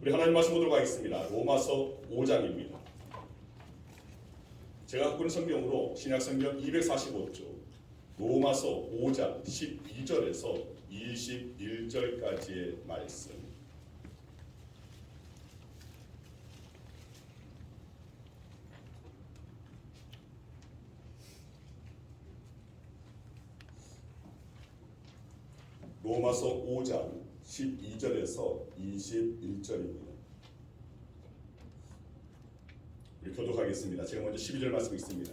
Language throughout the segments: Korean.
우리 하나님 말씀 보도록 하겠습니다. 로마서 5장입니다. 제가 갖고 있는 성경으로 신약성경 245쪽 로마서 5장 12절에서 21절까지의 말씀. 로마서 5장 12절에서 21절입니다. 우리 교독하겠습니다. 제가 먼저 12절 말씀 있습니다.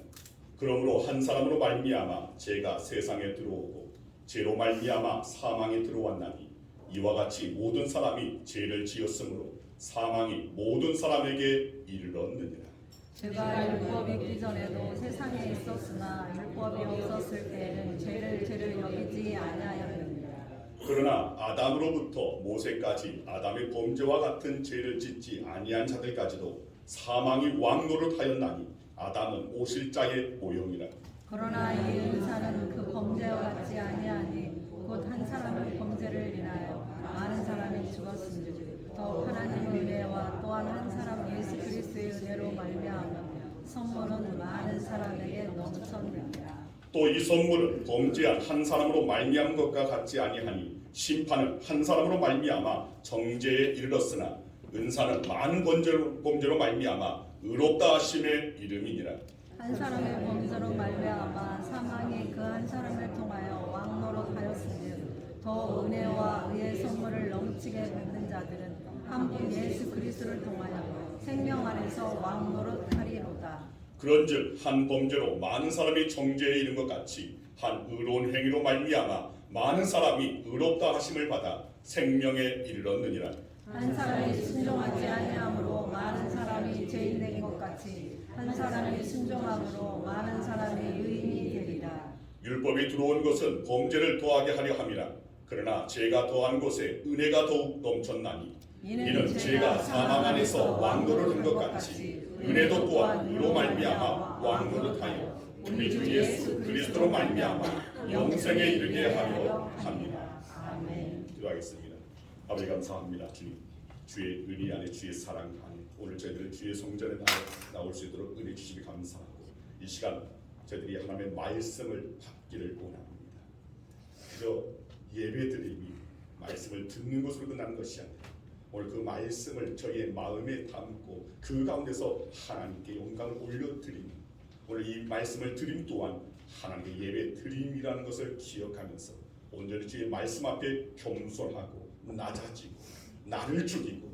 그러므로 한 사람으로 말미암아 죄가 세상에 들어오고 죄로 말미암아 사망에 들어왔나니 이와 같이 모든 사람이 죄를 지었으므로 사망이 모든 사람에게 이르렀느니라. 죄가 율법이 있기 전에도 세상에 있었으나 율법이 없었을 때에는 죄를 여기지 아니하였느니라. 그러나 아담으로부터 모세까지 아담의 범죄와 같은 죄를 짓지 아니한 자들까지도 사망이 왕노릇하였나니 아담은 오실 자의 모형이라. 그러나 이 은사는 그 범죄와 같지 아니하니 곧 한 사람의 범죄를 인하여 많은 사람이 죽었으니 더 하나님의 은혜와 또한 한 사람 예수 그리스도의 은혜로 말미암아 선물은 많은 사람에게 넘쳤느니라. 또 이 선물은 범죄한 한 사람으로 말미암은 것과 같지 아니하니 심판은 한 사람으로 말미암아 정죄에 이르렀으나 은사는 많은 범죄로 말미암아 의롭다 하심의 이름이니라. 한 사람의 범죄로 말미암아 사망이 그 한 사람을 통하여 왕노릇하였으니 더 은혜와 의의 선물을 넘치게 받는 자들은 한 분 예수 그리스도를 통하여 생명 안에서 왕노릇하리로다. 그런즉 한 범죄로 많은 사람이 정죄에 이른 것 같이 한 의로운 행위로 말미암아 많은 사람이 의롭다 하심을 받아 생명에 이르렀느니라. 한 사람이 순종하지 아니함으로 많은 사람이 죄인 된 것 같이 한 사람이 순종함으로 많은 사람이 의인이 되리라. 율법이 들어온 것은 범죄를 더하게 하려 함이라. 그러나 죄가 더한 곳에 은혜가 더욱 넘쳤나니 이는 죄가 사망 안에서 왕노릇한 것 같이 은혜도 또한 의로 말미암아 왕노릇하여 우리 주 예수 그리스도로 말미암아 영생에 이르게 하려 합니다. 아멘. 기도하겠습니다. 아버지 감사합니다. 주님, 주의 은혜 안에 주의 사랑 안에 오늘 저희들 주의 성전에 나올 수 있도록 은혜 주시기 감사하고 이 시간 저희들이 하나님의 말씀을 받기를 원합니다. 그저 예배드림이 말씀을 듣는 것으로 끝나는 것이 아니라 오늘 그 말씀을 저희의 마음에 담고 그 가운데서 하나님께 영광을 올려드리는 오늘 이 말씀을 드림 또한 하나님의 예배 드림이라는 것을 기억하면서 온전히 주의 말씀 앞에 겸손하고 낮아지고 나를 죽이고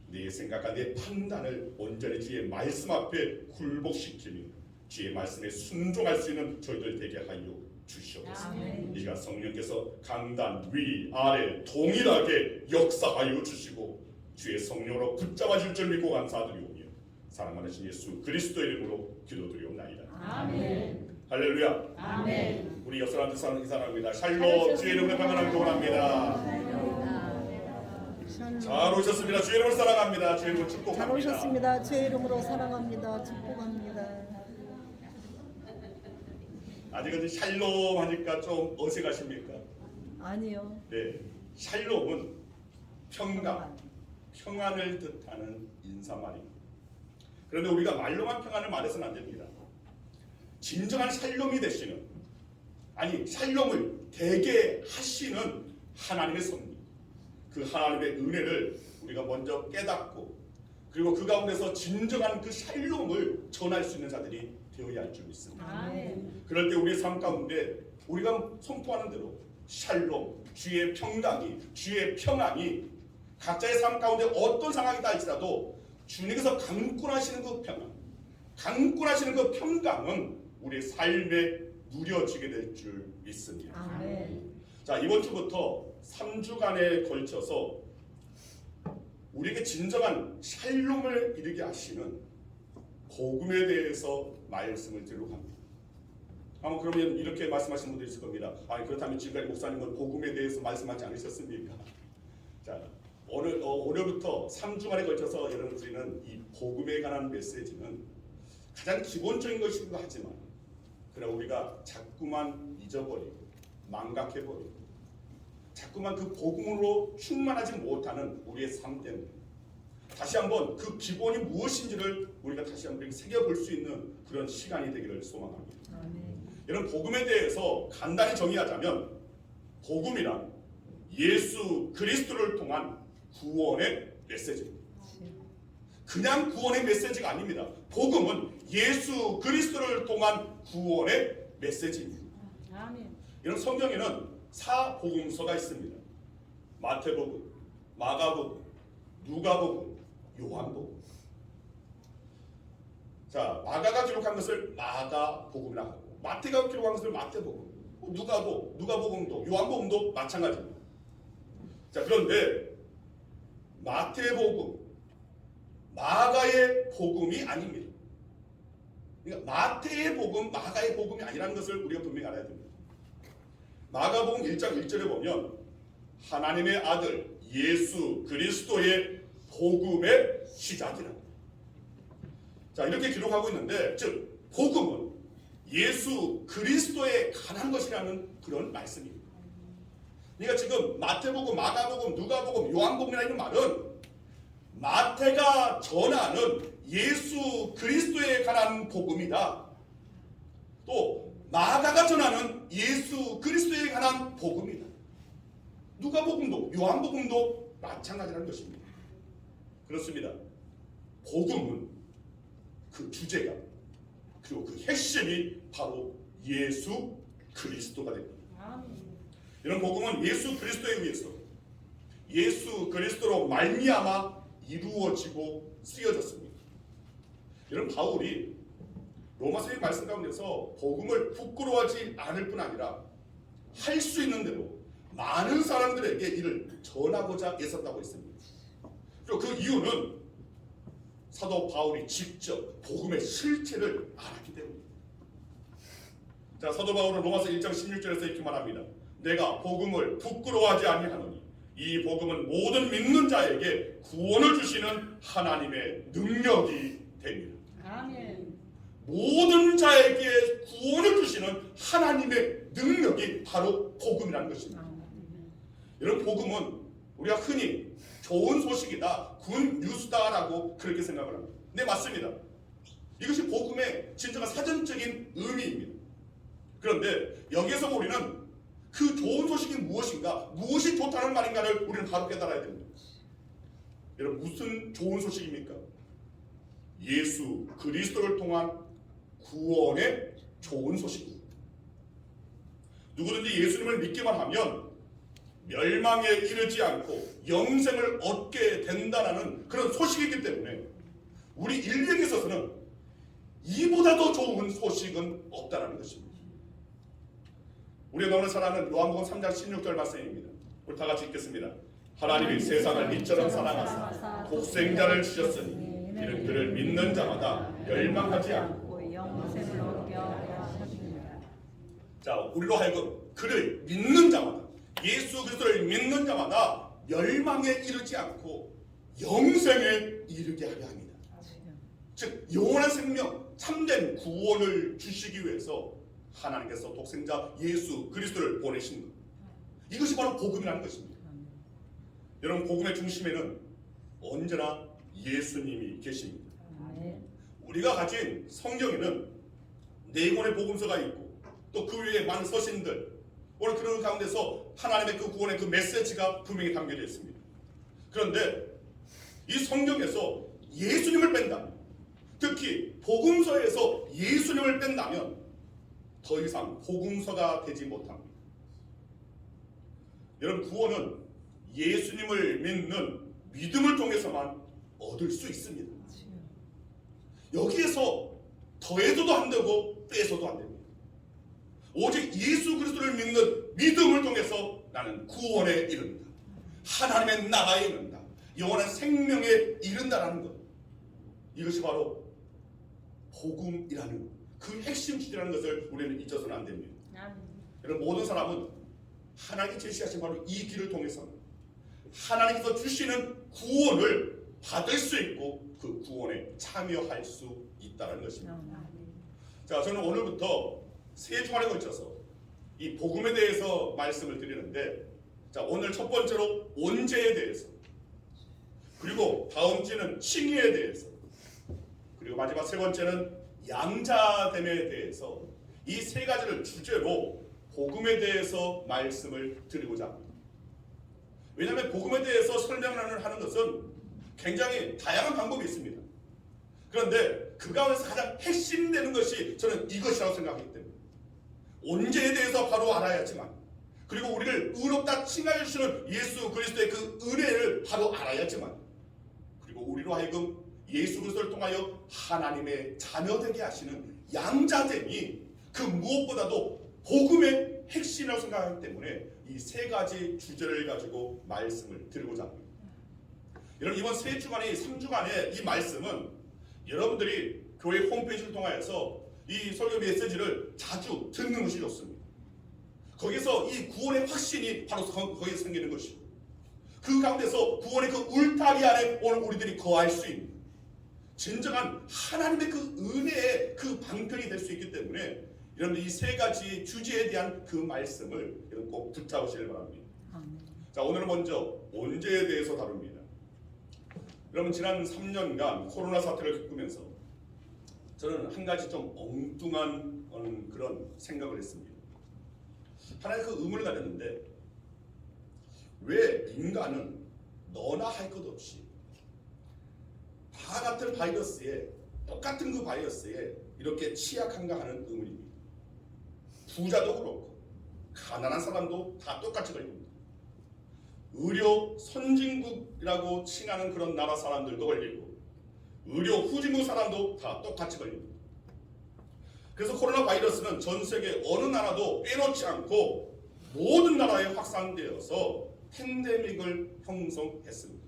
내 생각과 내 판단을 온전히 주의 말씀 앞에 굴복시키며 주의 말씀에 순종할 수 있는 저희들 되게 하여 주시옵소서. 이 시간 성령께서 강단 위 아래 동일하게 역사하여 주시고 주의 성령으로 붙잡아줄 줄 믿고 감사드리오며 사랑하는 예수 그리스도의 이름으로 기도드리옵나이다. 아멘. 할렐루야. 아멘. 우리 여러분한테 사랑합니다. 샬롬. 주의 이름으로 평안을 기원합니다. 잘 오셨습니다. 주의 이름으로 사랑합니다. 주의 이름으로 축복합니다. 잘 오셨습니다. 주의 이름으로 사랑합니다. 축복합니다. 아직은 샬롬 하니까 좀 어색하십니까? 아니요. 네, 샬롬은 평강, 평안을 뜻하는 인사말입니다. 그런데 우리가 말로만 평안을 말해서는 안 됩니다. 진정한 샬롬이 되시는, 아니 샬롬을 되게 하시는 하나님의 섭리, 그 하나님의 은혜를 우리가 먼저 깨닫고 그리고 그 가운데서 진정한 그 샬롬을 전할 수 있는 자들이 되어야 할 줄 믿습니다. 아멘. 그럴 때 우리의 삶 가운데 우리가 선포하는 대로 샬롬, 주의 평강이, 주의 평안이 각자의 삶 가운데 어떤 상황이 다 할지라도 주님께서 강권하시는 그 평안, 강권하시는 그 평강은 우리의 삶에 누려지게 될 줄 믿습니다. 아멘. 자, 이번 주부터 3주간에 걸쳐서 우리에게 진정한 샬롬을 이루게 하시는 복음에 대해서 말씀을 드리려고 합니다. 아마 그러면 이렇게 말씀하시는 분도 있을 겁니다. 아니 그렇다면 지금까지 목사님은 복음에 대해서 말씀하지 않으셨습니까? 자, 오늘부터 3주간에 걸쳐서 여러분들은 이 복음에 관한 메시지는 가장 기본적인 것이기도 하지만 그러나 우리가 자꾸만 잊어버리고 망각해버리고 자꾸만 그 복음으로 충만하지 못하는 우리의 삶 때문에 다시 한번 그 기본이 무엇인지를 우리가 다시 한번 새겨볼 수 있는 그런 시간이 되기를 소망합니다. 이런 복음에 대해서 간단히 정의하자면 복음이란 예수 그리스도를 통한 구원의 메시지입니다. 그냥 구원의 메시지가 아닙니다. 복음은 예수 그리스도를 통한 구원의 메시지입니다. 이런 성경에는 4복음서가 있습니다. 마태복음, 마가복음, 누가복음, 요한복음. 자, 마가가 기록한 것을 마가복음이라고 하고, 마태가 기록한 것을 마태복음, 누가복음도, 요한복음도 마찬가지입니다. 자, 그런데 마태복음, 마가의 복음이 아닙니다. 그러니까 마태의 복음, 마가의 복음이 아니라는 것을 우리가 분명히 알아야 됩니다. 마가복음 1장 1절에 보면 하나님의 아들 예수 그리스도의 복음의 시작이라. 자, 이렇게 기록하고 있는데, 즉 복음은 예수 그리스도에 관한 것이라는 그런 말씀입니다. 그러니까 지금 마태복음, 마가복음, 누가복음, 요한복음이라는 말은 마태가 전하는 예수 그리스도에 관한 복음이다. 또 마가가 전하는 예수 그리스도에 관한 복음이다. 누가복음도 요한복음도 마찬가지라는 것입니다. 그렇습니다. 복음은 그 주제가 그리고 그 핵심이 바로 예수 그리스도가 됩니다. 이런 복음은 예수 그리스도에 의해서 예수 그리스도로 말미암아 이루어지고 쓰여졌습니다. 이런 바울이 로마서의 말씀 가운데서 복음을 부끄러워하지 않을 뿐 아니라 할 수 있는 대로 많은 사람들에게 이를 전하고자 애썼다고 했습니다. 그리고 그 이유는 사도 바울이 직접 복음의 실체를 알았기 때문입니다. 자, 사도 바울은 로마서 1장 16절에서 이렇게 말합니다. 내가 복음을 부끄러워하지 아니하노니 이 복음은 모든 믿는 자에게 구원을 주시는 하나님의 능력이 됩니다. 아멘. 모든 자에게 구원을 주시는 하나님의 능력이 바로 복음이라는 것입니다. 이런 복음은 우리가 흔히 좋은 소식이다, 굿 뉴스다라고 그렇게 생각을 합니다. 네, 맞습니다. 이것이 복음의 진정한 사전적인 의미입니다. 그런데 여기에서 우리는 그 좋은 소식이 무엇인가, 무엇이 좋다는 말인가를 우리는 바로 깨달아야 됩니다. 여러분, 무슨 좋은 소식입니까? 예수 그리스도를 통한 구원의 좋은 소식입니다. 누구든지 예수님을 믿기만 하면 멸망에 이르지 않고 영생을 얻게 된다는 그런 소식이기 때문에 우리 인류에게 있어서는 이보다 더 좋은 소식은 없다는 것입니다. 우리가 오늘 사랑하는 요한복음 3장 16절 말씀입니다. 우리 다 같이 읽겠습니다. 하나님이 세상을 이처럼 사랑하사 독생자를 주셨으니 이는 그를 믿는 자마다 멸망하지 않고 영생을 얻게 하려 하십니다. 자, 우리로 하여금 그를 믿는 자마다, 예수 그리스도를 믿는 자마다 멸망에 이르지 않고 영생에 이르게 하려 합니다. 즉 영원한 생명, 참된 구원을 주시기 위해서 하나님께서 독생자 예수 그리스도를 보내신 것, 이것이 바로 복음이라는 것입니다. 여러분, 복음의 중심에는 언제나 예수님이 계십니다. 우리가 가진 성경에는 네 권의 복음서가 있고 또 그 위에 많은 서신들, 오늘 그런 가운데서 하나님의 그 구원의 그 메시지가 분명히 담겨져 있습니다. 그런데 이 성경에서 예수님을 뺀다면, 특히 복음서에서 예수님을 뺀다면 더 이상 복음서가 되지 못합니다. 여러분, 구원은 예수님을 믿는 믿음을 통해서만 얻을 수 있습니다. 여기에서 더해서도 안 되고 빼서도 안 됩니다. 오직 예수 그리스도를 믿는 믿음을 통해서 나는 구원에 이른다, 하나님의 나라에 이른다, 영원한 생명에 이른다라는 것, 이것이 바로 복음이라는 그 핵심 주제라는 것을 우리는 잊어서는 안 됩니다. 여러분, 모든 사람은 하나님이 제시하신 바로 이 길을 통해서 하나님께서 주시는 구원을 받을 수 있고 그 구원에 참여할 수 있다는 것입니다. 자, 저는 오늘부터 세 주간에 걸쳐서 이 복음에 대해서 말씀을 드리는데, 자, 오늘 첫 번째로 언제에 대해서, 그리고 다음째는 칭의에 대해서, 그리고 마지막 세 번째는 양자됨에 대해서 이 세 가지를 주제로 복음에 대해서 말씀을 드리고자 합니다. 왜냐하면 복음에 대해서 설명을 하는 것은 굉장히 다양한 방법이 있습니다. 그런데 그 가운데서 가장 핵심되는 것이 저는 이것이라고 생각하기 때문에 언제에 대해서 바로 알아야지만, 그리고 우리를 의롭다 칭하여 주시는 예수 그리스도의 그 은혜를 바로 알아야지만, 그리고 우리로 하여금 예수 그리스도를 통하여 하나님의 자녀되게 하시는 양자됨이 그 무엇보다도 복음의 핵심이라고 생각하기 때문에 이 세 가지 주제를 가지고 말씀을 드리고자 합니다. 여러분, 이번 세 주간의 3주간의 이 말씀은 여러분들이 교회 홈페이지를 통하여서 이 설교 메시지를 자주 듣는 것이 좋습니다. 거기서 이 구원의 확신이 바로 거기서 생기는 것이고, 그 가운데서 구원의 그 울타리 안에 오늘 우리들이 거할 수 있는 진정한 하나님의 그 은혜의 그 방편이 될 수 있기 때문에 여러분들 이 세 가지 주제에 대한 그 말씀을 여러분 꼭 붙잡으시길 바랍니다. 자, 오늘은 먼저 언제에 대해서 다룹니다. 여러분, 지난 3년간 코로나 사태를 겪으면서 저는 한 가지 좀 엉뚱한 그런 생각을 했습니다. 하나의 그 의문을 가졌는데, 왜 인간은 너나 할 것 없이 다 같은 바이러스에, 똑같은 그 바이러스에 이렇게 취약한가 하는 의문입니다. 부자도 그렇고 가난한 사람도 다 똑같이 걸립니다. 의료 선진국이라고 칭하는 그런 나라 사람들도 걸리고 의료 후진국 사람도 다 똑같이 걸립니다. 그래서 코로나 바이러스는 전 세계 어느 나라도 빼놓지 않고 모든 나라에 확산되어서 팬데믹을 형성했습니다.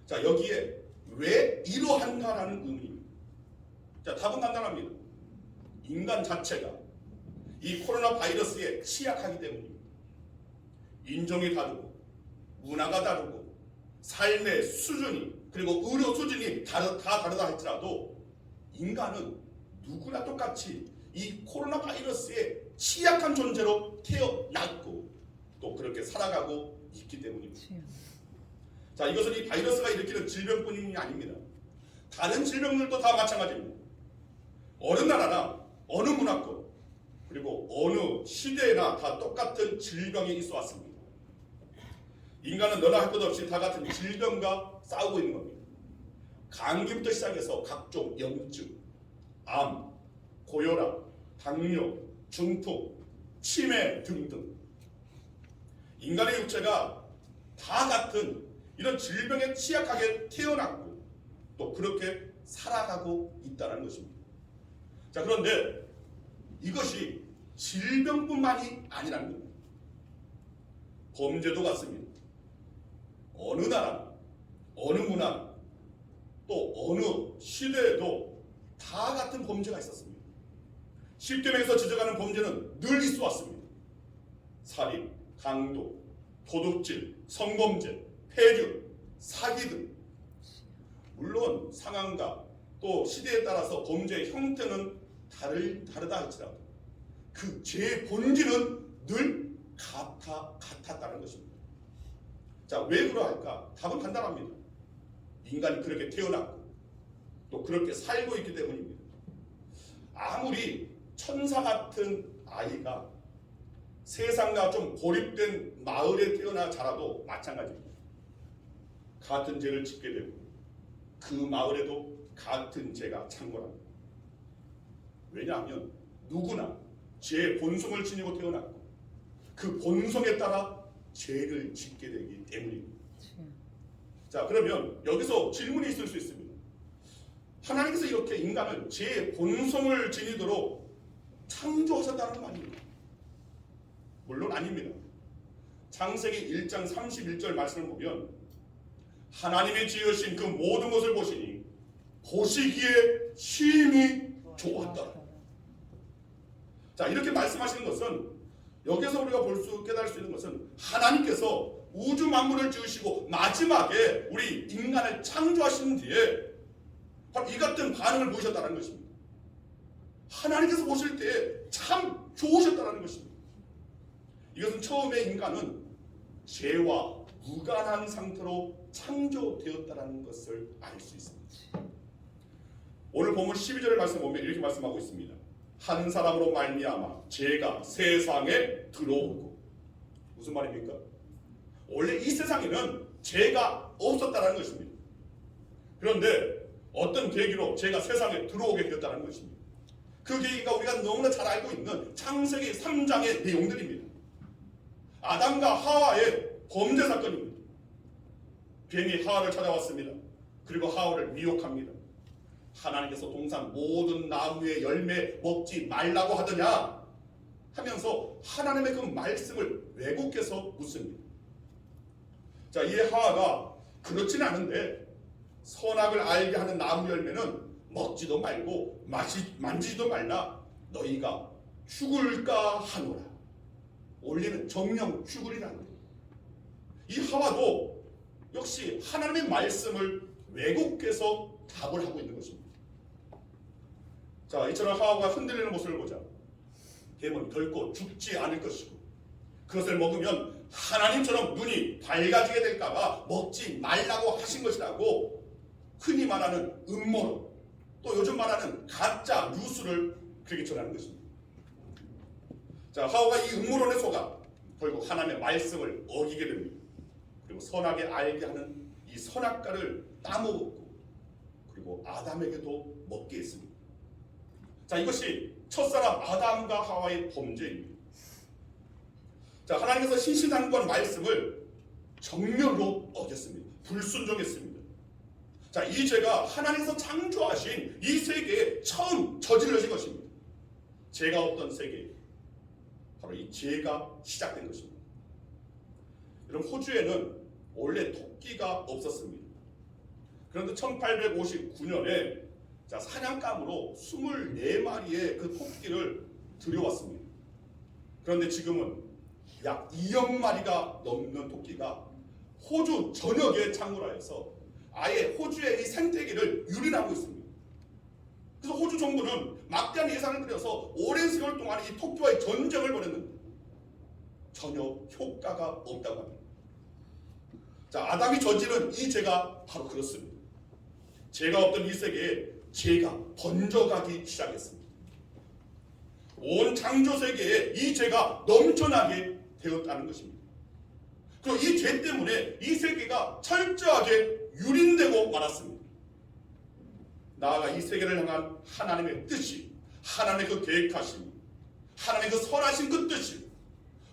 자, 여기에 왜 이러한가라는 의문입니다. 자, 답은 간단합니다. 인간 자체가 이 코로나 바이러스에 취약하기 때문입니다. 인종이 다르고 문화가 다르고 삶의 수준이, 그리고 의료 수준이 다 다르다 할지라도 인간은 누구나 똑같이 이 코로나 바이러스에 취약한 존재로 태어났고 또 그렇게 살아가고 있기 때문입니다. 자, 이것은 이 바이러스가 일으키는 질병뿐이 아닙니다. 다른 질병들도 다 마찬가지입니다. 어느 나라나 어느 문화권, 그리고 어느 시대나 다 똑같은 질병이 있어 왔습니다. 인간은 너나 할 것 없이 다 같은 질병과 싸우고 있는 겁니다. 감기부터 시작해서 각종 염증, 암, 고혈압, 당뇨, 중풍, 치매 등등. 인간의 육체가 다 같은 이런 질병에 취약하게 태어났고 또 그렇게 살아가고 있다는 것입니다. 자, 그런데 이것이 질병뿐만이 아니라는 겁니다. 범죄도 같습니다. 어느 나라, 어느 문화, 또 어느 시대에도 다 같은 범죄가 있었습니다. 십계명에서 지적하는 범죄는 늘 있어 왔습니다. 살인, 강도, 도둑질, 성범죄, 폐륜, 사기 등. 물론 상황과 또 시대에 따라서 범죄의 형태는 다르다 할지라도 그 죄의 본질은 늘 같았다는 것입니다. 자, 왜 그러할까? 답은 간단합니다. 인간이 그렇게 태어났고 또 그렇게 살고 있기 때문입니다. 아무리 천사 같은 아이가 세상과 좀 고립된 마을에 태어나 자라도 마찬가지입니다. 같은 죄를 짓게 되고 그 마을에도 같은 죄가 창궐합니다. 왜냐하면 누구나 죄의 본성을 지니고 태어났고 그 본성에 따라 죄를 짓게 되기 때문입니다. 자, 그러면 여기서 질문이 있을 수 있습니다. 하나님께서 이렇게 인간을 죄의 본성을 지니도록 창조하셨다는 거 아닙니까? 물론 아닙니다. 창세기 1장 31절 말씀을 보면 하나님이 지으신 그 모든 것을 보시니 보시기에 심히 좋았더라. 자, 이렇게 말씀하시는 것은 여기서 우리가 깨달을 수 있는 것은 하나님께서 우주 만물을 지으시고 마지막에 우리 인간을 창조하신 뒤에 바로 이 같은 반응을 보이셨다는 것입니다. 하나님께서 보실 때 참 좋으셨다는 것입니다. 이것은 처음에 인간은 죄와 무관한 상태로 창조되었다는 것을 알 수 있습니다. 오늘 본문 12절의 말씀 보면 이렇게 말씀하고 있습니다. 한 사람으로 말미암아 죄가 세상에 들어오고. 무슨 말입니까? 원래 이 세상에는 죄가 없었다는 것입니다. 그런데 어떤 계기로 죄가 세상에 들어오게 되었다는 것입니다. 그 계기가 우리가 너무나 잘 알고 있는 창세기 3장의 내용들입니다. 아담과 하와의 범죄 사건입니다. 뱀이 하와를 찾아왔습니다. 그리고 하와를 미혹합니다. 하나님께서 동산 모든 나무의 열매 먹지 말라고 하더냐 하면서 하나님의 그 말씀을 왜곡해서 묻습니다. 자, 이 하와가 그렇진 않은데 선악을 알게 하는 나무 열매는 먹지도 말고 만지지도 말라 너희가 죽을까 하노라. 원래는 정령 죽으리라는 거예요. 이 하와도 역시 하나님의 말씀을 왜곡해서 답을 하고 있는 것입니다. 자, 이처럼 하와가 흔들리는 모습을 보자. 뱀은 결코 죽지 않을 것이고 그것을 먹으면 하나님처럼 눈이 밝아지게 될까봐 먹지 말라고 하신 것이라고 흔히 말하는 음모론, 또 요즘 말하는 가짜 뉴스를 그렇게 전하는 것입니다. 자, 하와가 이 음모론에 속아 결국 하나님의 말씀을 어기게 됩니다. 그리고 선악에 알게 하는 이 선악과를 따먹었고 그리고 아담에게도 먹게 했습니다. 자, 이것이 첫사람 아담과 하와의 범죄입니다. 자, 하나님께서 신신당부한 말씀을 정면으로 어겼습니다. 불순종했습니다. 자, 이 죄가 하나님께서 창조하신 이 세계에 처음 저질러진 것입니다. 죄가 없던 세계, 바로 이 죄가 시작된 것입니다. 여러분, 호주에는 원래 토끼가 없었습니다. 그런데 1859년에 사냥감으로 24마리의 그 토끼를 들여왔습니다. 그런데 지금은 약 2억 마리가 넘는 토끼가 호주 전역에 창궐하여서 아예 호주의 이 생태계를 유린하고 있습니다. 그래서 호주 정부는 막대한 예산을 들여서 오랜 세월 동안 이 토끼와의 전쟁을 벌였는데 전혀 효과가 없다고 합니다. 자, 아담이 저지른 이 죄가 바로 그렇습니다. 죄가 없던 이 세계에 죄가 번져가기 시작했습니다. 온 창조 세계에 이 죄가 넘쳐나게 되었다는 것입니다. 그리고 이 죄 때문에 이 세계가 철저하게 유린되고 말았습니다. 나아가 이 세계를 향한 하나님의 뜻이, 하나님의 그 계획하심, 하나님의 그 선하신 그 뜻이,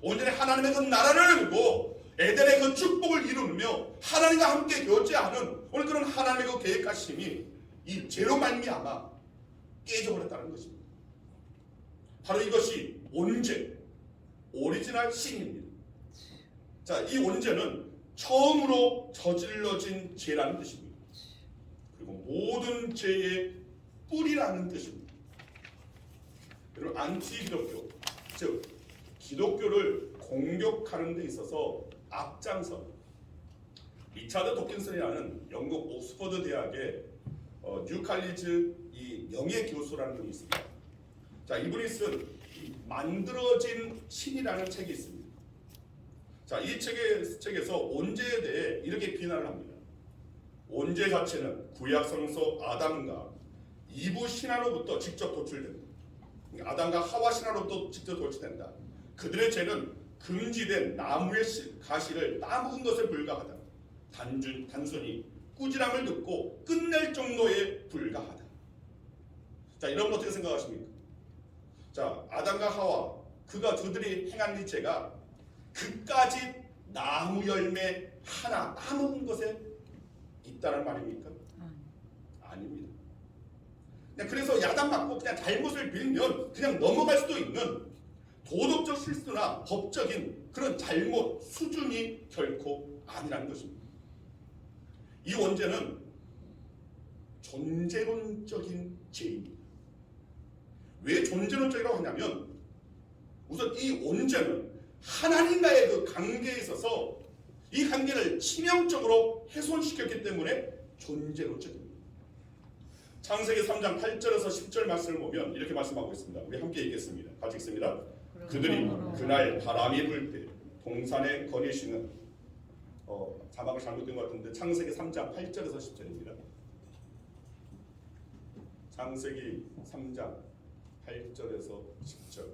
온전히 하나님의 그 나라를 두고 에덴의 그 축복을 이루며 하나님과 함께 교제하는 오늘 그런 하나님의 그 계획하심이 이 죄로 말미암아 깨져버렸다는 것입니다. 바로 이것이 온죄, 오리지널 신입니다. 자, 이 온죄는 처음으로 저질러진 죄라는 뜻입니다. 그리고 모든 죄의 뿌리라는 뜻입니다. 여러분, 안티기독교, 즉 기독교를 공격하는 데 있어서 앞장선 리차드 도킨슨이라는 영국 옥스퍼드 대학의 뉴칼리즈 이 명예 교수라는 분이 있습니다. 자, 이분이 쓴 만들어진 신이라는 책이 있습니다. 자, 이 책에서 온죄에 대해 이렇게 비난을 합니다. 온죄 자체는 구약 성서 아담과 이브 신화로부터 직접 도출된다. 아담과 하와 신화로부터 직접 도출된다. 그들의 죄는 금지된 나무의 가시를 따먹은 것에 불과하다. 단순히 꾸지람을 듣고 끝낼 정도에 불과하다. 자, 여러분 어떻게 생각하십니까? 자, 아담과 하와 그들이 행한 이 죄가 그까지 나무 열매 하나 따먹은 것에 있다는 말입니까? 아닙니다. 그래서 야단맞고 그냥 잘못을 빌면 그냥 넘어갈 수도 있는 도덕적 실수나 법적인 그런 잘못 수준이 결코 아니라는 것입니다. 이 원죄는 존재론적인 죄입니다. 왜 존재론적이라고 하냐면 우선 이 원죄는 하나님과의 그 관계에 있어서 이 관계를 치명적으로 훼손시켰기 때문에 존재론적입니다. 창세기 3장 8절에서 10절 말씀을 보면 이렇게 말씀하고 있습니다. 우리 함께 읽겠습니다. 같이 읽습니다. 그들이 그날 바람이 불 때 동산의 거니시는 자막을 잘못된 것 같은데 창세기 3장 8절에서 10절입니다. 창세기 3장 8절에서 10절.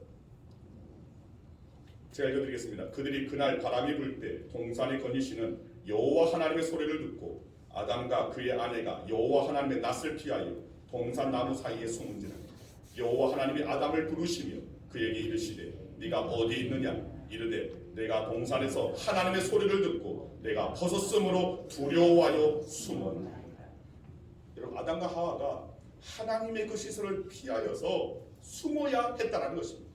제가 읽어드리겠습니다. 그들이 그날 바람이 불 때 동산에 거니시는 여호와 하나님의 소리를 듣고 아담과 그의 아내가 여호와 하나님의 낯을 피하여 동산 나무 사이에 숨은지라. 여호와 하나님이 아담을 부르시며 그에게 이르시되 네가 어디 있느냐. 이르되 내가 동산에서 하나님의 소리를 듣고 내가 벗었으므로 두려워하여 숨었나이다. 여러분, 아담과 하와가 하나님의 그 시선을 피하여서 숨어야 했다는 것입니다.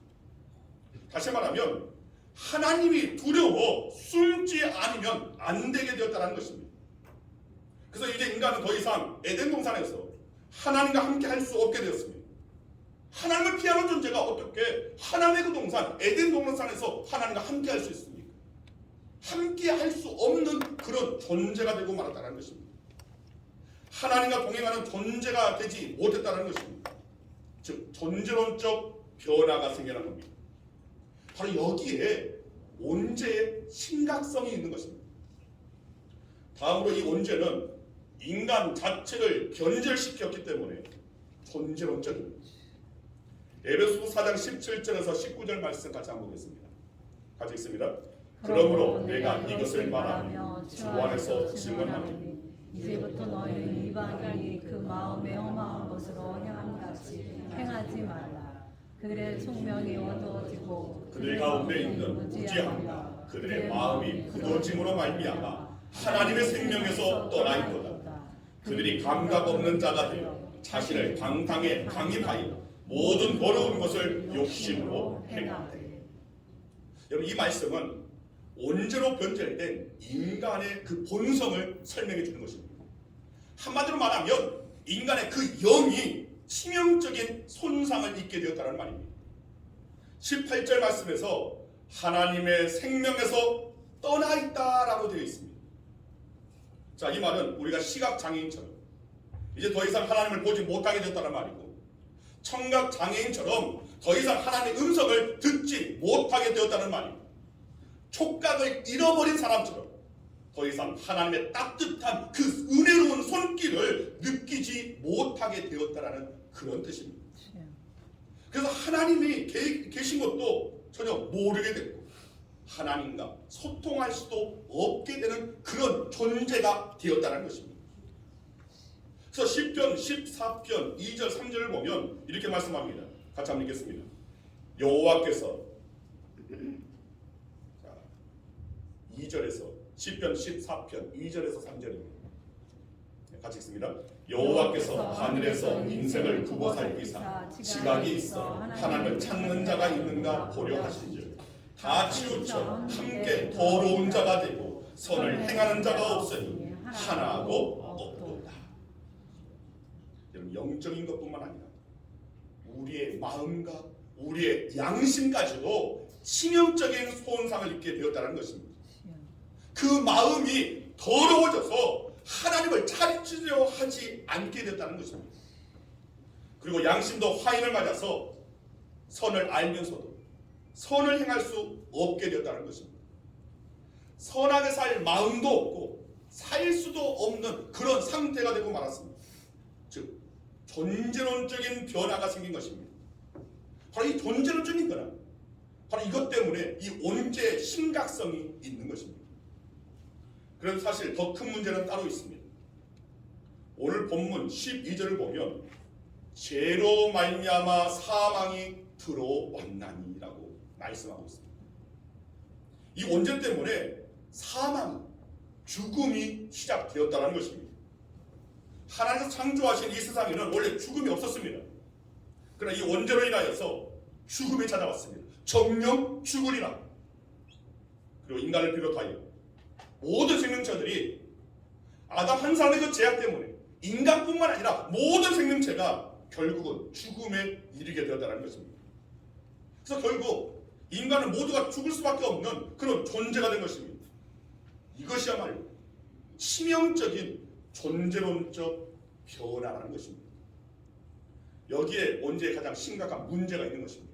다시 말하면 하나님이 두려워 숨지 않으면 안 되게 되었다는 것입니다. 그래서 이제 인간은 더 이상 에덴 동산에서 하나님과 함께 할 수 없게 되었습니다. 하나님을 피하는 존재가 어떻게 하나님의 그 동산, 에덴 동산에서 하나님과 함께 할 수 있습니까? 함께 할 수 없는 그런 존재가 되고 말았다는 것입니다. 하나님과 동행하는 존재가 되지 못했다는 것입니다. 즉 존재론적 변화가 생겨난 겁니다. 바로 여기에 온죄의 심각성이 있는 것입니다. 다음으로 이 온죄는 인간 자체를 변절시켰기 때문에 존재론적입니다. 에베소서 4장 17절에서 19절 말씀 같이 한번 보겠습니다. 같이 읽습니다. 그러므로 내가 이것을 말하며 주 안에서 증언하노니 이제부터 너희는 이방인이 그 마음에 험한 것으로 행함같이 행하지 말라. 그들의 총명이 어두워지고 그들 가운데 있는 무지함과 그들의 마음이 굳어짐으로 말미암아 하나님의 생명에서 떠나 있도다. 그들이 감각 없는 자가 되어 자신을 방탕에 강입하여 모든 더러운 것을 욕심으로 행하되. 여러분, 이 말씀은 온죄로 변절된 인간의 그 본성을 설명해 주는 것입니다. 한마디로 말하면 인간의 그 영이 치명적인 손상을 입게 되었다는 말입니다. 18절 말씀에서 하나님의 생명에서 떠나 있다라고 되어 있습니다. 자, 이 말은 우리가 시각장애인처럼 이제 더 이상 하나님을 보지 못하게 되었다는 말이고, 청각장애인처럼 더 이상 하나님의 음성을 듣지 못하게 되었다는 말입니다. 촉각을 잃어버린 사람처럼 더 이상 하나님의 따뜻한 그 은혜로운 손길을 느끼지 못하게 되었다라는 그런 뜻입니다. 그래서 하나님이 계신 것도 전혀 모르게 됐고 하나님과 소통할 수도 없게 되는 그런 존재가 되었다는 것입니다. 그래서 시편 14편 2절 3절을 보면 이렇게 말씀합니다. 같이 한번 읽겠습니다. 여호와께서 2절에서 시편 14편 2절에서 3절입니다. 같이 읽습니다. 여호와께서 하늘에서 인생을 두고 살피사 지각이 있어 하나님을 찾는 자가 있는가 보려 하신즉 다 치우쳐 함께 더러운 자가 되고 선을 행하는 자가 없으니 하나도 없도다. 여러분, 영적인 것뿐만 아니라 우리의 마음과 우리의 양심까지도 치명적인 손상을 입게 되었다는 것입니다. 그 마음이 더러워져서 하나님을 찾으려 하지 않게 됐다는 것입니다. 그리고 양심도 화인을 맞아서 선을 알면서도 선을 행할 수 없게 되었다는 것입니다. 선하게 살 마음도 없고 살 수도 없는 그런 상태가 되고 말았습니다. 즉 존재론적인 변화가 생긴 것입니다. 바로 이 존재론적인 변화, 바로 이것 때문에 이 온죄의 심각성이 있는 것입니다. 그래서 사실 더 큰 문제는 따로 있습니다. 오늘 본문 12절을 보면 죄로 말미암아 사망이 들어왔나니라고 말씀하고 있습니다. 이 온죄 때문에 사망, 죽음이 시작되었다는 것입니다. 하나님께서 창조하신 이 세상에는 원래 죽음이 없었습니다. 그러나 이 원죄로 인하여서 죽음이 찾아왔습니다. 정령 죽으리라. 그리고 인간을 비롯하여 모든 생명체들이 아담 한 사람의 그 죄악 때문에 인간뿐만 아니라 모든 생명체가 결국은 죽음에 이르게 되었다는 것입니다. 그래서 결국 인간은 모두가 죽을 수밖에 없는 그런 존재가 된 것입니다. 이것이야말로 치명적인 존재론적 변화라는 것입니다. 여기에 온죄의 가장 심각한 문제가 있는 것입니다.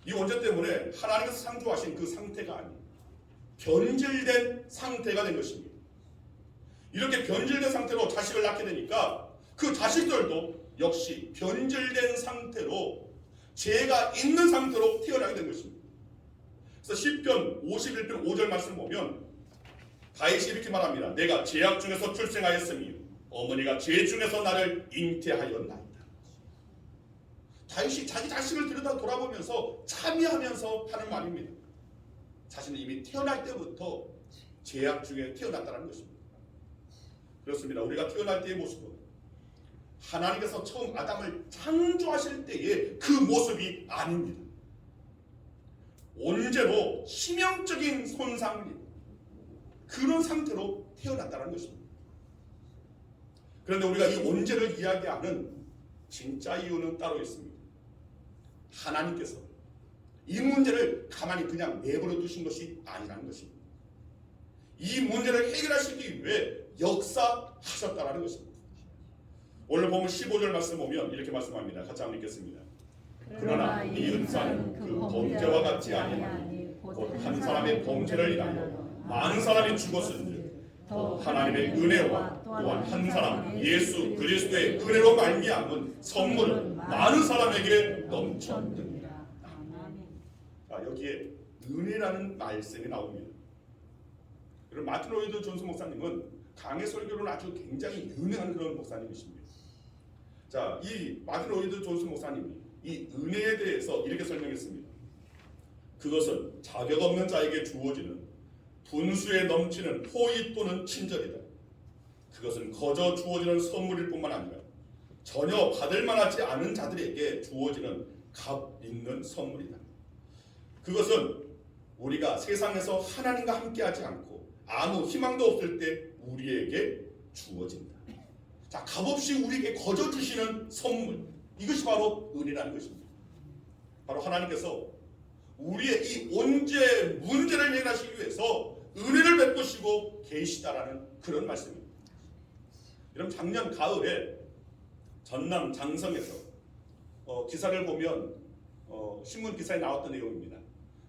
이 온죄 때문에 하나님께서 창조하신 그 상태가 아닌 변질된 상태가 된 것입니다. 이렇게 변질된 상태로 자식을 낳게 되니까 그 자식들도 역시 변질된 상태로 죄가 있는 상태로 태어나게 된 것입니다. 그래서 시편 51편 5절 말씀 보면 다윗이 이렇게 말합니다. 내가 죄악 중에서 출생하였으며 어머니가 죄 중에서 나를 잉태하였나이다. 다윗이 자기 자신을 들여다 돌아보면서 참여하면서 하는 말입니다. 자신은 이미 태어날 때부터 죄악 중에 태어났다는 것입니다. 그렇습니다. 우리가 태어날 때의 모습은 하나님께서 처음 아담을 창조하실 때의 그 모습이 아닙니다. 온죄로 치명적인 손상입니다. 그런 상태로 태어났다는 것입니다. 그런데 우리가 이 온죄를 이야기하는 진짜 이유는 따로 있습니다. 하나님께서 이 문제를 가만히 그냥 내버려 두신 것이 아니라는 것입니다. 이 문제를 해결하시기 위해 역사하셨다는 것입니다. 오늘 보면 15절 말씀 보면 이렇게 말씀합니다. 같이 한번 읽겠습니다. 그러나 이 은사는 그 범죄와 같지 아니하니 곧 한 사람의 범죄를 인하여 많은 사람이 죽었은즉 더 하나님의 은혜와 또한 한 사람 예수 그리스도의 은혜로 말미암은 선물은 많은 사람에게 넘쳤느니라. 자, 여기에 은혜라는 말씀이 나옵니다. 그리고 마틴 로이드 존슨 목사님은 강해 설교로는 아주 굉장히 유명한 그런 목사님이십니다. 자, 이 마틴 로이드 존슨 목사님이 이 은혜에 대해서 이렇게 설명했습니다. 그것은 자격 없는 자에게 주어지는 분수에 넘치는 호의 또는 친절이다. 그것은 거저 주어지는 선물일 뿐만 아니라 전혀 받을 만하지 않은 자들에게 주어지는 값 있는 선물이다. 그것은 우리가 세상에서 하나님과 함께하지 않고 아무 희망도 없을 때 우리에게 주어진다. 자, 값없이 우리에게 거저 주시는 선물, 이것이 바로 은혜라는 것입니다. 바로 하나님께서 우리의 이 온죄 문제를 해결하시기 위해서 은혜를 베푸시고 계시다라는 그런 말씀입니다. 여러분, 작년 가을에 전남 장성에서 기사를 보면 신문 기사에 나왔던 내용입니다.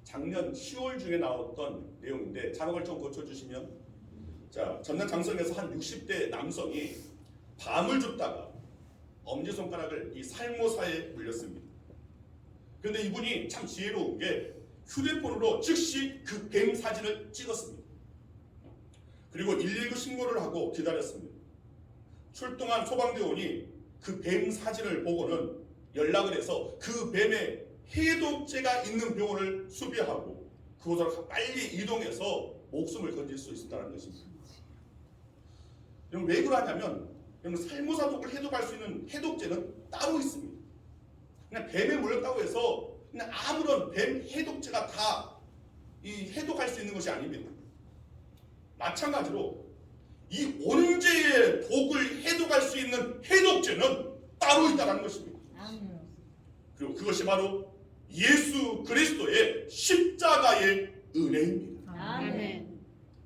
작년 10월 중에 나왔던 내용인데 자막을 좀 고쳐주시면, 자, 전남 장성에서 한 60대 남성이 밤을 줍다가 엄지손가락을 이 살모사에 물렸습니다. 그런데 이분이 참 지혜로운 게 휴대폰으로 즉시 그 뱀 사진을 찍었습니다. 그리고 119 신고를 하고 기다렸습니다. 출동한 소방대원이 그 뱀 사진을 보고는 연락을 해서 그 뱀의 해독제가 있는 병원을 수배하고 그곳으로 빨리 이동해서 목숨을 건질 수 있었다는 것입니다. 왜 그러냐면 살모사 독을 해독할 수 있는 해독제는 따로 있습니다. 그냥 뱀에 물렸다고 해서 그냥 아무런 뱀 해독제가 다 이 해독할 수 있는 것이 아닙니다. 마찬가지로 이 온죄의 독을 해독할 수 있는 해독제는 따로 있다는 것입니다. 그리고 그것이 바로 예수 그리스도의 십자가의 은혜입니다. 아멘.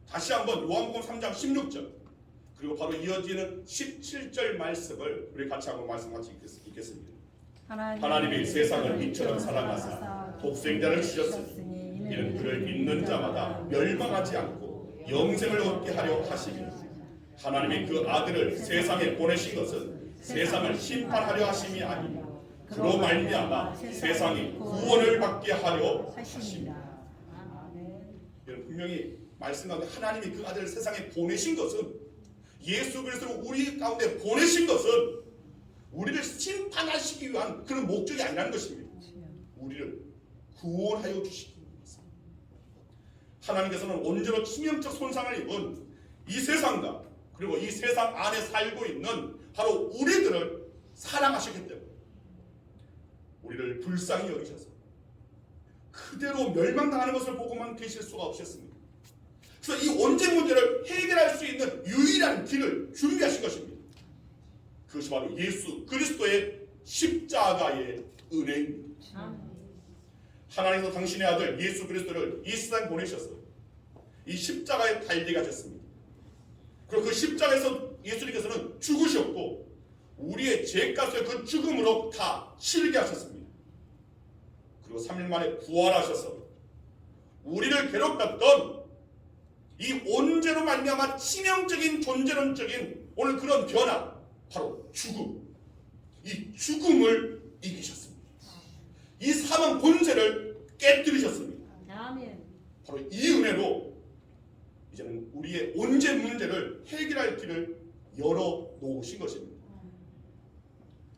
다시 한번 요한복음 3장 16절 그리고 바로 이어지는 17절 말씀을 우리 같이 한번 말씀 같이 읽겠습니다. 하나님이 세상을 이처럼 사랑하사 독생자를 주셨으니 이는 그를 믿는 자마다 멸망하지 않고 영생을 얻게 하려 하심이니 하나님이 그 아들을 세상에 보내신 것은 세상을 심판하려 하심이 아니요 그로 말미암아 세상이 구원을 받게 하려 하심이다. 분명히 말씀 가운데 하나님이 그 아들을 세상에 보내신 것은, 예수 그리스도를 우리 가운데 보내신 것은 우리를 심판하시기 위한 그런 목적이 아니라는 것입니다. 우리를 구원하여 주시기 위해서. 하나님께서는 온전한 치명적 손상을 입은 이 세상과 그리고 이 세상 안에 살고 있는 바로 우리들을 사랑하셨기 때문에 우리를 불쌍히 여기셔서 그대로 멸망당하는 것을 보고만 계실 수가 없었습니다. 그래서 이 온죄 문제를 해결할 수 있는 유일한 길을 준비하신 것입니다. 그것이 바로 예수 그리스도의 십자가의 은혜입니다. 하나님께서 당신의 아들 예수 그리스도를 이 세상에 보내셔서 이 십자가에 달리게 하셨습니다. 그리고 그 십자가에서 예수님께서는 죽으셨고 우리의 죄값을 그 죽음으로 다 치르게 하셨습니다. 그리고 3일 만에 부활하셔서 우리를 괴롭혔던 이 온죄로 말미암아 치명적인 존재론적인 오늘 그런 변화, 바로 죽음. 이 죽음을 이기셨습니다. 이 사망 본세를 깨뜨리셨습니다. 아멘. 바로 이 은혜로 이제는 우리의 온죄 문제를 해결할 길을 열어 놓으신 것입니다.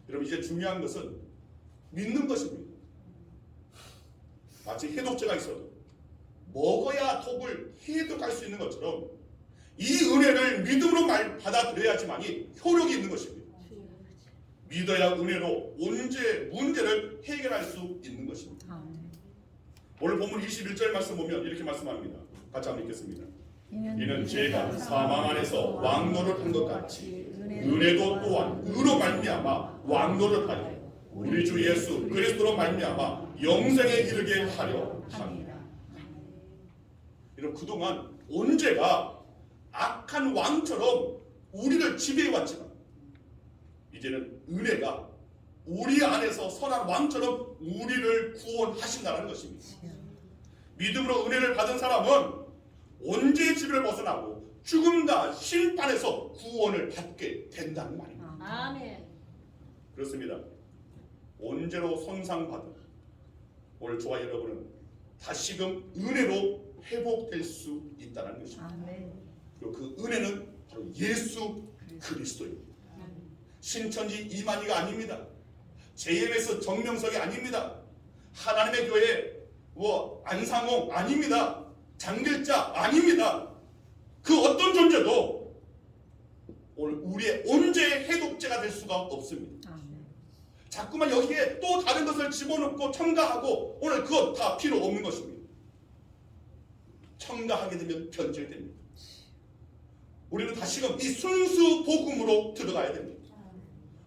여러분, 이제 중요한 것은 믿는 것입니다. 마치 해독제가 있어도 먹어야 독을 해독할 수 있는 것처럼 이 은혜를 믿음으로 받아들여야지만이 효력이 있는 것입니다. 믿어야 은혜로 온죄 문제를 해결할 수 있는 것입니다. 아멘. 오늘 본문 21절 말씀 보면 이렇게 말씀합니다. 같이 한번 읽겠습니다. 이는 죄가 사망 안에서 왕노를 한 것 같이 은혜도 또한 의로 말미암아 왕노를 하여 우리 주 예수 그리스도로 말미암아 영생에 이르게 하려 합니다. 이런 그동안 온죄가 악한 왕처럼 우리를 지배해왔지만 이제는 은혜가 우리 안에서 선한 왕처럼 우리를 구원하신다는 것입니다. 믿음으로 은혜를 받은 사람은 온죄의 지배를 벗어나고 죽음과 심판에서 구원을 받게 된다는 말입니다. 아멘. 그렇습니다. 온죄로 손상받은 오늘 저와 여러분은 다시금 은혜로 회복될 수 있다는 것입니다. 아멘. 그리고 그 은혜는 바로 예수 그리스도입니다. 신천지 이만희가 아닙니다. JMS 정명석이 아닙니다. 하나님의 교회 안상홍 아닙니다. 장길자 아닙니다. 그 어떤 존재도 오늘 우리의 온죄의 해독제가 될 수가 없습니다. 아멘. 자꾸만 여기에 또 다른 것을 집어넣고 첨가하고 오늘 그것 다 필요 없는 것입니다. 첨가하게 되면 변질됩니다. 우리는 다시금 이 순수 복음으로 들어가야 됩니다.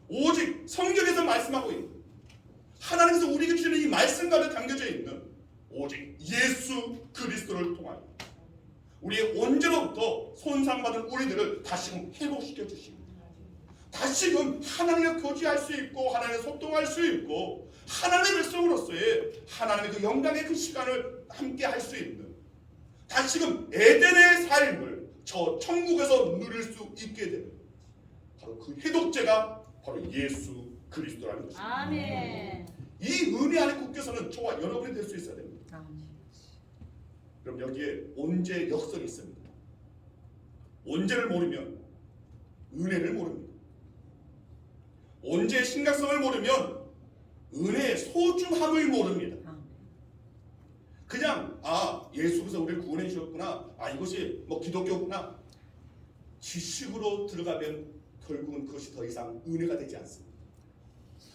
오직 성경에서 말씀하고 있는 하나님께서 우리에게 주시는 이 말씀 가운데 담겨져 있는 오직 예수 그리스도를 통하여 우리의 온죄로부터 손상받은 우리들을 다시금 회복시켜 주십니다. 다시금 하나님과 교제할 수 있고 하나님과 소통할 수 있고 하나님의 백성으로서의 하나님의 그 영광의 그 시간을 함께 할 수 있는 다시금 에덴의 삶을 저 천국에서 누릴 수 있게 되는 바로 그 해독제가 바로 예수 그리스도라는 것입니다. 아멘. 이 은혜 안에 굳게서는 저와 여러분이 될 수 있어야 됩니다. 아멘. 그럼 여기에 온죄 역설이 있습니다. 온죄를 모르면 은혜를 모릅니다. 온죄의 심각성을 모르면 은혜의 소중함을 모릅니다. 그냥 예수께서 우리를 구원해 주셨구나, 이것이 기독교구나 지식으로 들어가면 결국은 그것이 더 이상 은혜가 되지 않습니다.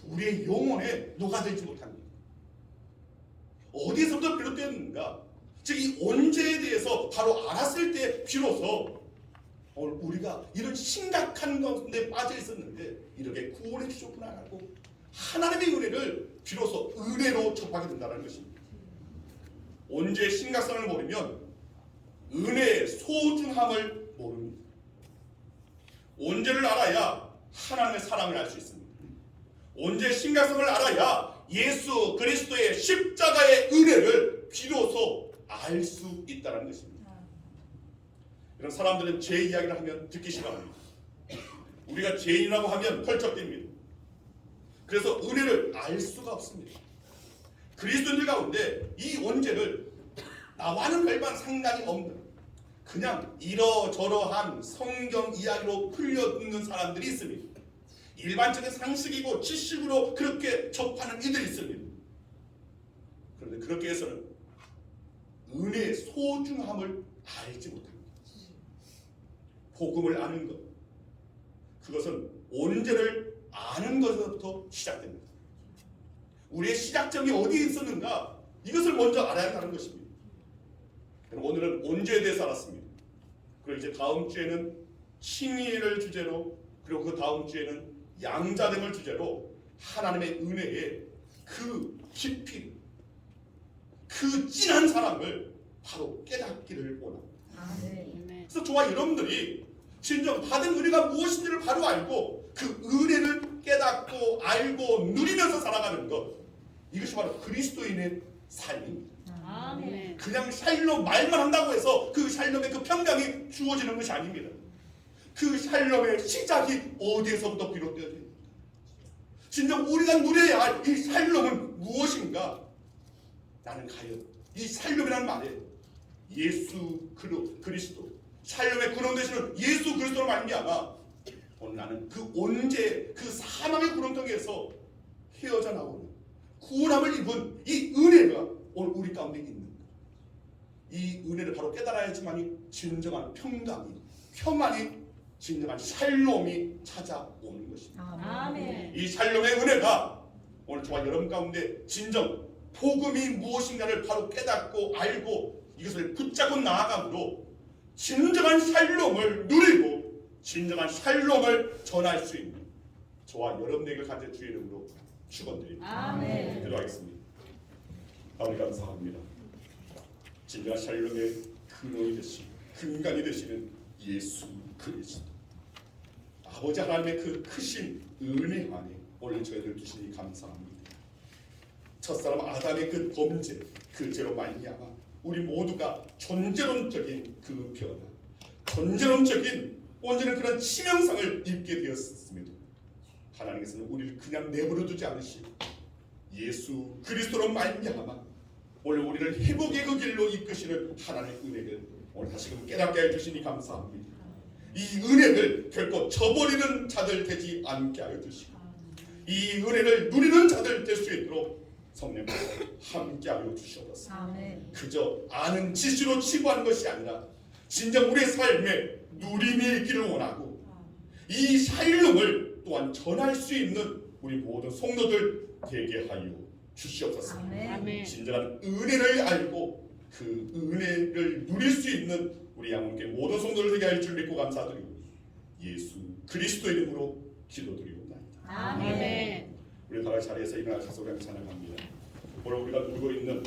우리의 영혼에 녹아들지 못합니다. 어디서부터 비롯됐는가? 즉 이 온죄에 대해서 바로 알았을 때 비로소 오늘 우리가 이런 심각한 가운데 빠져 있었는데 이렇게 구원해 주셨구나라고 하나님의 은혜를 비로소 은혜로 접하게 된다는 것입니다. 온죄의 심각성을 모르면 은혜의 소중함을 모릅니다. 온죄를 알아야 하나님의 사랑을 알 수 있습니다. 온죄의 심각성을 알아야 예수 그리스도의 십자가의 은혜를 비로소 알 수 있다는 것입니다. 이런 사람들은 죄 이야기를 하면 듣기 싫어합니다. 우리가 죄인이라고 하면 펄쩍댑니다. 그래서 은혜를 알 수가 없습니다. 그리스도인들 가운데 이 온죄를 나와는 별반 상관이 없는 그냥 이러저러한 성경 이야기로 흘려듣는 사람들이 있습니다. 일반적인 상식이고 지식으로 그렇게 접하는 이들이 있습니다. 그런데 그렇게 해서는 은혜의 소중함을 알지 못합니다. 복음을 아는 것, 그것은 온죄를 아는 것부터 시작됩니다. 우리의 시작점이 어디에 있었는가, 이것을 먼저 알아야 한다는 것입니다. 오늘은 온죄에 대해서 알았습니다. 그리고 이제 다음 주에는 칭의를 주제로, 그리고 그 다음 주에는 양자됨을 주제로 하나님의 은혜의 그 깊이, 그 진한 사랑을 바로 깨닫기를 원합니다. 그래서 저와 여러분들이 진정 받은 은혜가 무엇인지를 바로 알고 그 은혜를 깨닫고 알고 누리면서 살아가는 것, 이것이 바로 그리스도인의 삶입니다. 아멘. 그냥 샬롬 말만 한다고 해서 그 샬롬의 그 평강이 주어지는 것이 아닙니다. 그 샬롬의 시작이 어디에서부터 비롯되어야 됩니까? 진정 우리가 누려야 할 이 샬롬은 무엇인가? 나는 과연 이 샬롬이라는 말에 예수 그리스도 샬롬의 근원 되시는 예수 그리스도로 말미암아 오늘 나는 그 온제 그 사망의 구렁텅이에서 헤어져 나오는 구원함을 입은 이 은혜가 오늘 우리 가운데 있는 거예요. 이 은혜를 바로 깨달아야지만이 진정한 평강이 평안이 진정한 샬롬이 찾아오는 것입니다. 아멘. 이 샬롬의 은혜가 오늘 저와 여러분 가운데 진정 복음이 무엇인가를 바로 깨닫고 알고 이것을 붙잡고 나아감으로 진정한 샬롬을 누리고 진정한 샬롬을 전할 수 있는 저와 여러분에게 간절히 주의 이름으로 축원드립니다. 아멘. 기도하겠습니다. 아버지 감사합니다. 진정한 샬롬의 근원이 되시고 근간이 되시는 예수 그리스도 아버지 하나님의 그 크신 은혜 안에 오늘 저희를 두시니 감사합니다. 첫사람 아담의 그 범죄 그 죄로 말미암아 우리 모두가 존재론적인 그 변화 존재론적인 온전히 그런 치명상을 입게 되었습니다. 하나님께서는 우리를 그냥 내버려 두지 않으시고 예수 그리스도로 말미암아 오늘 우리를 회복의 그 길로 이끄시는 하나님의 은혜를 오늘 다시금 깨닫게 해주시니 감사합니다. 이 은혜를 결코 저버리는 자들 되지 않게 하여 주시고 이 은혜를 누리는 자들 될 수 있도록 성령께서 함께하여 주시옵소서. 아멘. 그저 아는 지시로 치부하는 것이 아니라 진정 우리의 삶에 누림이 있기를 원하고 이 샬롬을 또한 전할 수 있는 우리 모든 성도들 되게 하여 주시옵소서. 아멘. 진정한 은혜를 알고 그 은혜를 누릴 수 있는 우리 양원께 모든 성도들 되게 할 줄 믿고 감사드리고 예수 그리스도 이름으로 기도드리옵나이다. 아멘. 우리 다 같이 자리에서 일어나셔서 우리 찬양합니다. 오늘 우리가 누리고 있는